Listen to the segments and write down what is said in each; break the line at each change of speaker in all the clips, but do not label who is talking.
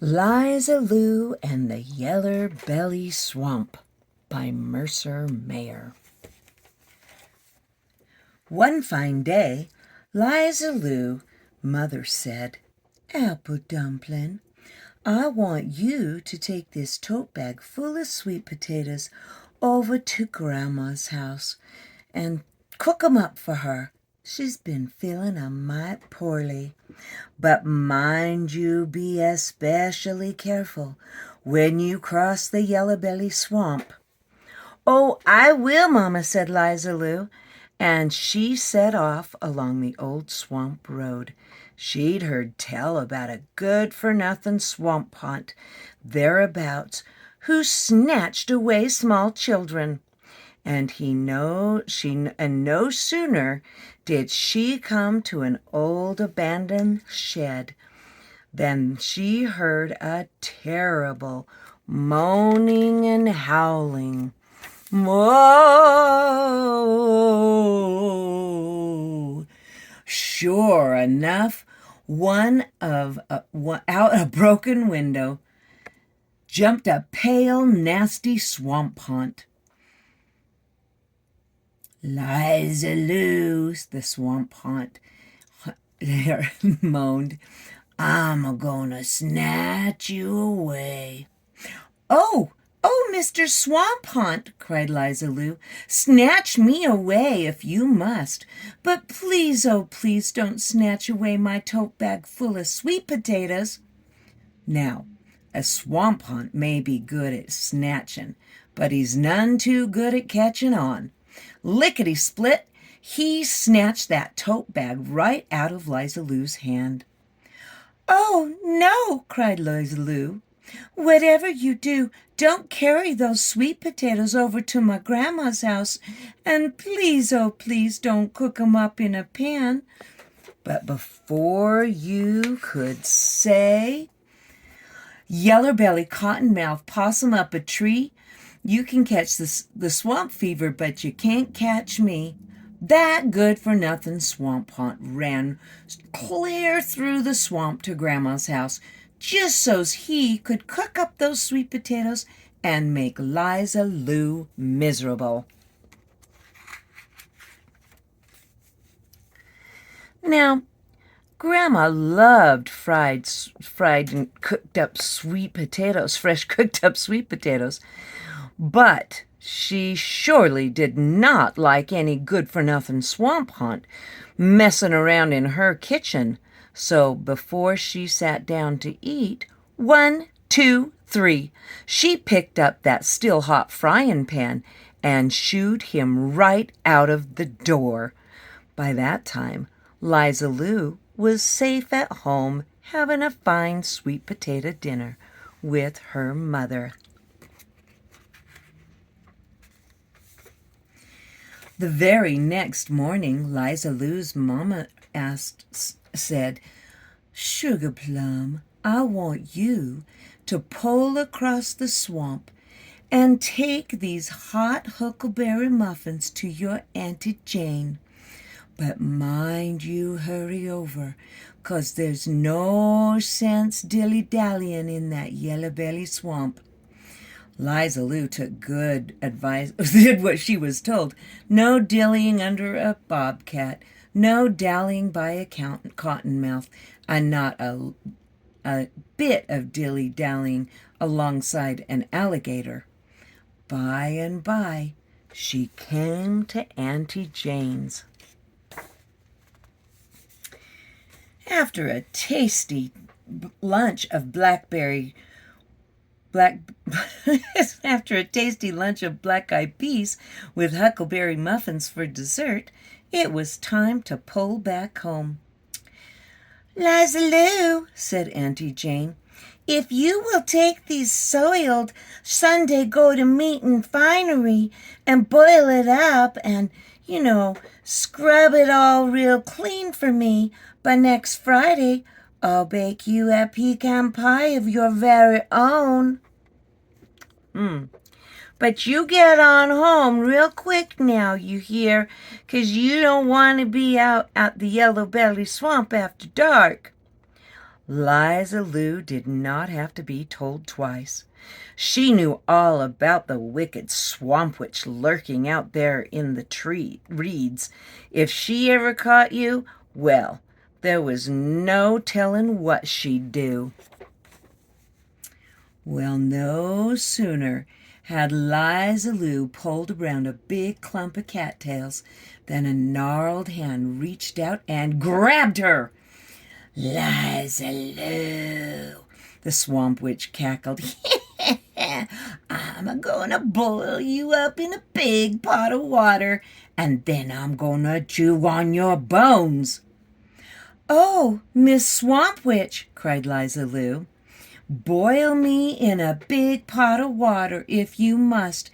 Liza Lou and the Yeller Belly Swamp by Mercer Mayer. One fine day, Liza Lou, mother said, "Apple Dumpling, I want you to take this tote bag full of sweet potatoes over to Grandma's house and cook 'em up for her. She's been feeling a mite poorly. But mind you be especially careful when you cross the Yellow Belly Swamp." "Oh, I will, Mama," said Liza Lou, and she set off along the old swamp road. She'd heard tell about a good-for-nothing swamp haunt thereabouts who snatched away small children. And no sooner did she come to an old abandoned shed than she heard a terrible moaning and howling. Whoa! Sure enough, out a broken window jumped a pale, nasty swamp haunt. "Liza Lou," the swamp haunt there moaned, "I'm a-gonna snatch you away." Oh, Mr. Swamp Haunt," cried Liza Lou, "snatch me away if you must, but please, oh please, don't snatch away my tote bag full of sweet potatoes." Now, a swamp haunt may be good at snatching, but he's none too good at catching on. Lickety-split, he snatched that tote bag right out of Liza Lou's hand. "Oh, no," cried Liza Lou. "Whatever you do, don't carry those sweet potatoes over to my grandma's house, and please, oh please, don't cook 'em up in a pan." But before you could say, Yeller Belly, Cottonmouth, Possum up a tree, "You can catch the swamp fever, but you can't catch me." That good-for-nothing swamp haunt ran clear through the swamp to Grandma's house, just so's he could cook up those sweet potatoes and make Liza Lou miserable. Now, Grandma loved fried and cooked up sweet potatoes, fresh cooked up sweet potatoes, but she surely did not like any good-for-nothing swamp haunt messing around in her kitchen. So before she sat down to eat, 1, 2, 3, she picked up that still-hot frying pan and shooed him right out of the door. By that time, Liza Lou was safe at home having a fine sweet potato dinner with her mother. The very next morning, Liza Lou's mama said, "Sugar Plum, I want you to pole across the swamp and take these hot huckleberry muffins to your Auntie Jane. But mind you hurry over, 'cause there's no sense dilly-dallying in that Yellow Belly Swamp." Liza Lou took good advice, did what she was told. No dillying under a bobcat, no dallying by a cottonmouth, and not a bit of dilly-dallying alongside an alligator. By and by, she came to Auntie Jane's. After a tasty lunch of black-eyed peas with huckleberry muffins for dessert, it was time to pull back home. "Liza Lou," said Auntie Jane, "if you will take these soiled Sunday go-to-meeting finery and boil it up and, scrub it all real clean for me, by next Friday I'll bake you a pecan pie of your very own." "But you get on home real quick now, you hear, 'cause you don't want to be out at the Yellow Belly Swamp after dark." Liza Lou did not have to be told twice. She knew all about the wicked swamp witch lurking out there in the tree reeds. If she ever caught you, well, there was no telling what she'd do. Well, no sooner had Liza Lou pulled around a big clump of cattails than a gnarled hand reached out and grabbed her. Liza Lou, the swamp witch cackled. I'm gonna boil you up in a big pot of water, and then I'm gonna chew on your bones. Oh, Miss Swamp Witch, cried Liza Lou. Boil me in a big pot of water if you must,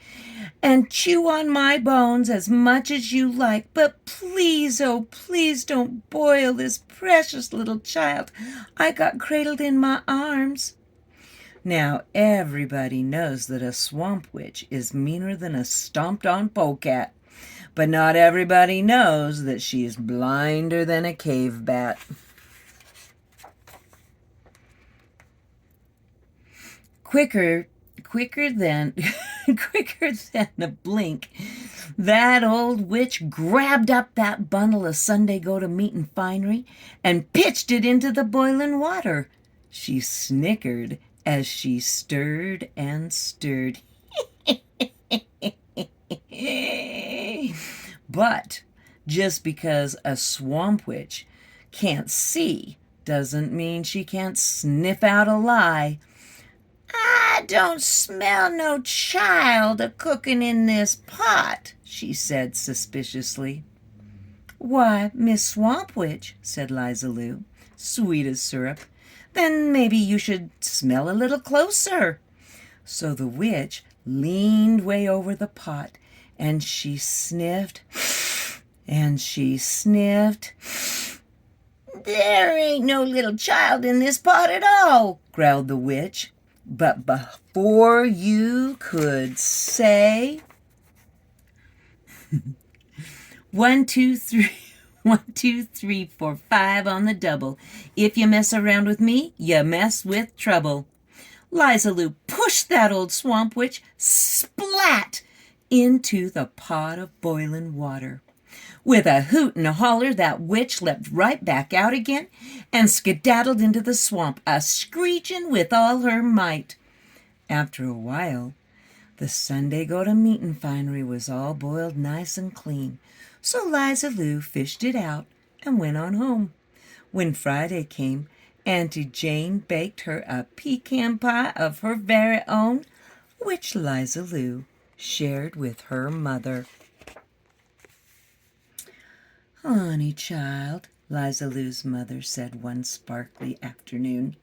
and chew on my bones as much as you like, but please, oh, please don't boil this precious little child I got cradled in my arms. Now, everybody knows that a swamp witch is meaner than a stomped-on polecat, but not everybody knows that she is blinder than a cave bat. Quicker than a blink, that old witch grabbed up that bundle of Sunday go-to-meeting finery and pitched it into the boiling water. She snickered as she stirred and stirred. But just because a swamp witch can't see doesn't mean she can't sniff out a lie. I don't smell no child a-cooking in this pot, she said suspiciously. Why, Miss Swamp Witch, said Liza Lou, sweet as syrup, then maybe you should smell a little closer. So the witch leaned way over the pot, and she sniffed, and she sniffed. There ain't no little child in this pot at all, growled the witch. But before you could say 1, 2, 3, 1, 2, 3, 4, 5 on the double. If you mess around with me, you mess with trouble. Liza Lou pushed that old swamp witch splat into the pot of boiling water. With a hoot and a holler, that witch leapt right back out again and skedaddled into the swamp, a-screeching with all her might. After a while, the Sunday go-to-meeting finery was all boiled nice and clean, so Liza Lou fished it out and went on home. When Friday came, Auntie Jane baked her a pecan pie of her very own, which Liza Lou shared with her mother. Honey child, Liza Lou's mother said one sparkly afternoon,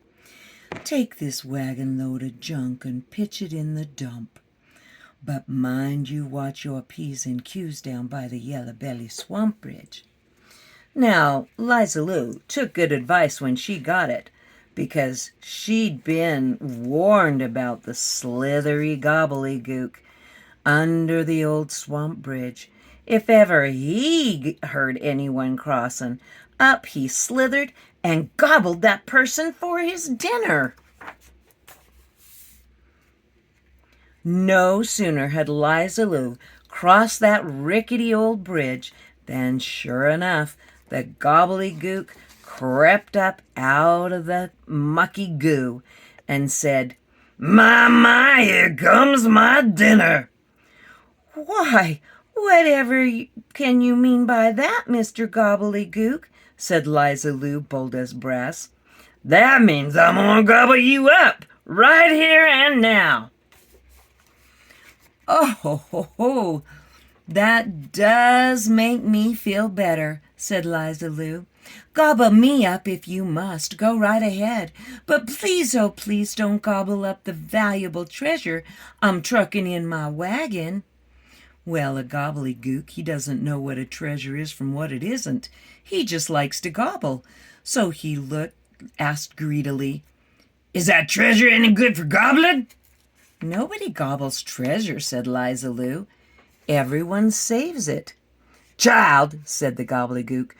take this wagon load of junk and pitch it in the dump. But mind you watch your P's and Q's down by the Yellow Belly Swamp Bridge. Now, Liza Lou took good advice when she got it, because she'd been warned about the slithery gobbledygook under the old swamp bridge. If ever he heard anyone crossing, up he slithered and gobbled that person for his dinner. No sooner had Liza Lou crossed that rickety old bridge than, sure enough, the gobbledygook crept up out of the mucky goo and said, My, here comes my dinner. Why, whatever can you mean by that, Mr. Gobbledygook? Said Liza Lou, bold as brass. That means I'm gonna gobble you up, right here and now. Oh, that does make me feel better, said Liza Lou. Gobble me up if you must, go right ahead. But please, oh please, don't gobble up the valuable treasure I'm trucking in my wagon. Well, a gobbledygook, he doesn't know what a treasure is from what it isn't. He just likes to gobble. So he asked greedily, Is that treasure any good for gobbling? Nobody gobbles treasure, said Liza Lou. Everyone saves it. Child, said the gobbledygook,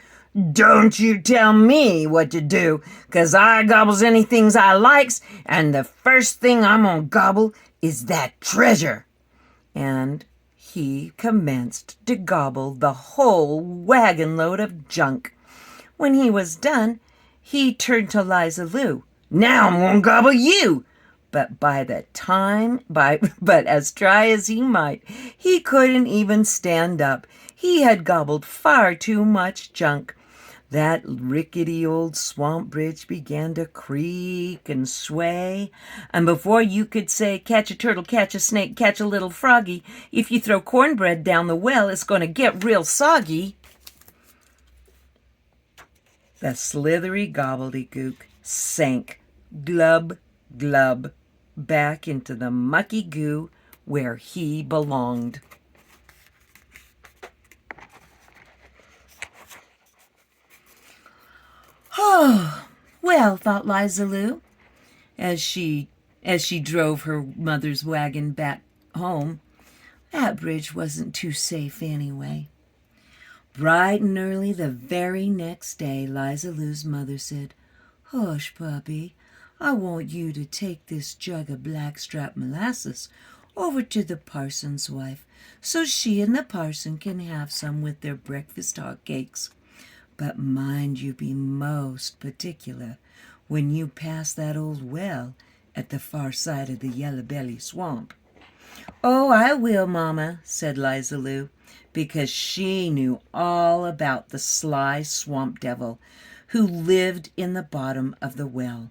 Don't you tell me what to do, 'cause I gobbles anything I likes, and the first thing I'm gonna gobble is that treasure. And he commenced to gobble the whole wagon load of junk. When he was done, he turned to Liza Lou. Now I'm gonna gobble you. But but as try as he might, he couldn't even stand up. He had gobbled far too much junk. That rickety old swamp bridge began to creak and sway, and before you could say, catch a turtle, catch a snake, catch a little froggy, if you throw cornbread down the well, it's going to get real soggy. The slithery gobbledygook sank, glub, glub, back into the mucky goo where he belonged. Oh, well, thought Liza Lou, as she drove her mother's wagon back home, that bridge wasn't too safe anyway. Bright and early the very next day, Liza Lou's mother said, "Hush, puppy, I want you to take this jug of blackstrap molasses over to the parson's wife so she and the parson can have some with their breakfast hot cakes. But mind you be most particular when you pass that old well at the far side of the Yellow Belly swamp." "Oh, I will, Mama," said Liza Lou, because she knew all about the sly swamp devil who lived in the bottom of the well.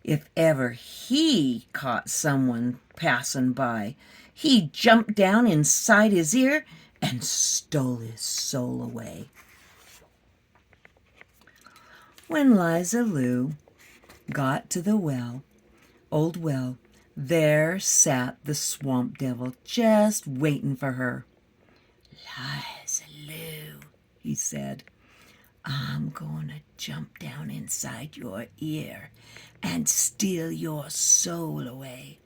If ever he caught someone passing by, he'd jump down inside his ear and stole his soul away. When Liza Lou got to the old well, there sat the swamp devil just waiting for her. "Liza Lou," he said, "I'm going to jump down inside your ear and steal your soul away."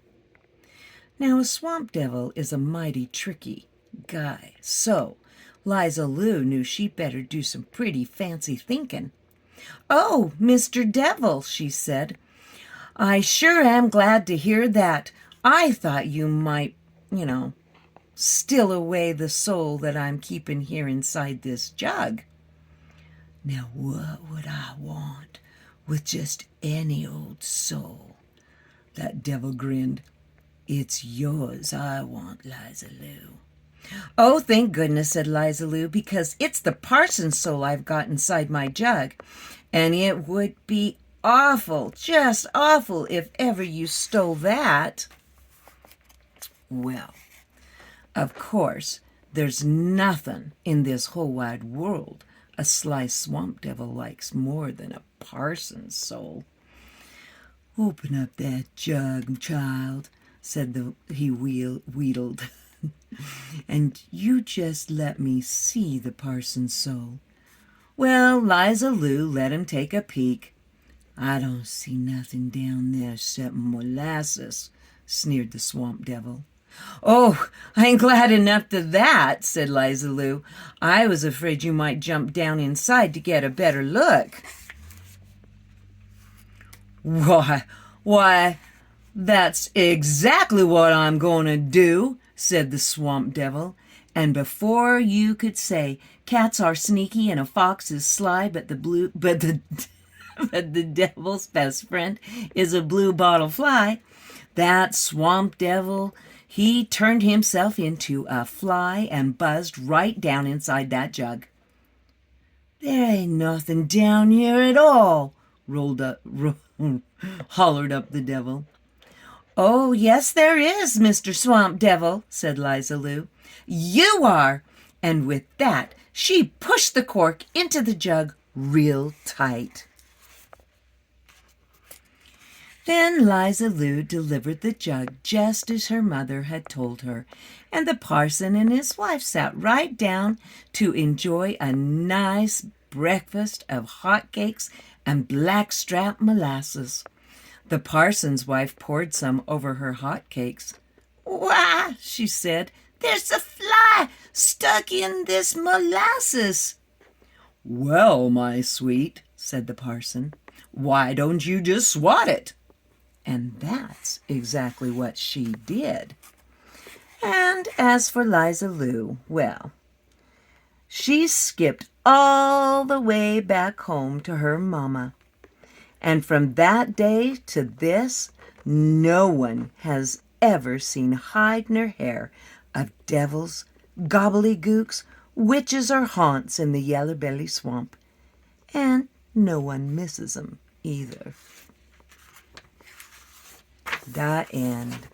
Now, a swamp devil is a mighty tricky guy, so Liza Lou knew she'd better do some pretty fancy thinking. "Oh, Mr. Devil," she said, "I sure am glad to hear that. I thought you might, steal away the soul that I'm keeping here inside this jug." "Now, what would I want with just any old soul?" That devil grinned. "It's yours I want, Liza Lou." "Oh, thank goodness," said Liza Lou, "because it's the parson's soul I've got inside my jug, and it would be awful, just awful, if ever you stole that." Well, of course, there's nothing in this whole wide world a sly swamp devil likes more than a parson's soul. "Open up that jug, child," said he wheedled, "and you just let me see the parson's soul." Well, Liza Lou let him take a peek. "I don't see nothing down there except molasses," sneered the swamp devil. "Oh, I'm glad enough to that," said Liza Lou. "I was afraid you might jump down inside to get a better look." Why, that's exactly what I'm going to do," said the swamp devil. And before you could say, "Cats are sneaky and a fox is sly, but the devil's best friend is a blue bottle fly," that swamp devil, he turned himself into a fly and buzzed right down inside that jug. "There ain't nothing down here at all," hollered up the devil. "Oh, yes, there is, Mr. Swamp Devil," said Liza Lou. "You are!" And with that, she pushed the cork into the jug real tight. Then Liza Lou delivered the jug just as her mother had told her, and the parson and his wife sat right down to enjoy a nice breakfast of hot cakes and blackstrap molasses. The parson's wife poured some over her hot cakes. "Why," she said, "there's a fly stuck in this molasses." "Well, my sweet," said the parson, "why don't you just swat it?" And that's exactly what she did. And as for Liza Lou, well, she skipped all the way back home to her mama. And from that day to this, no one has ever seen hide nor hair of devils, gobbledygooks, witches, or haunts in the Yellow Belly Swamp. And no one misses 'em either. The end.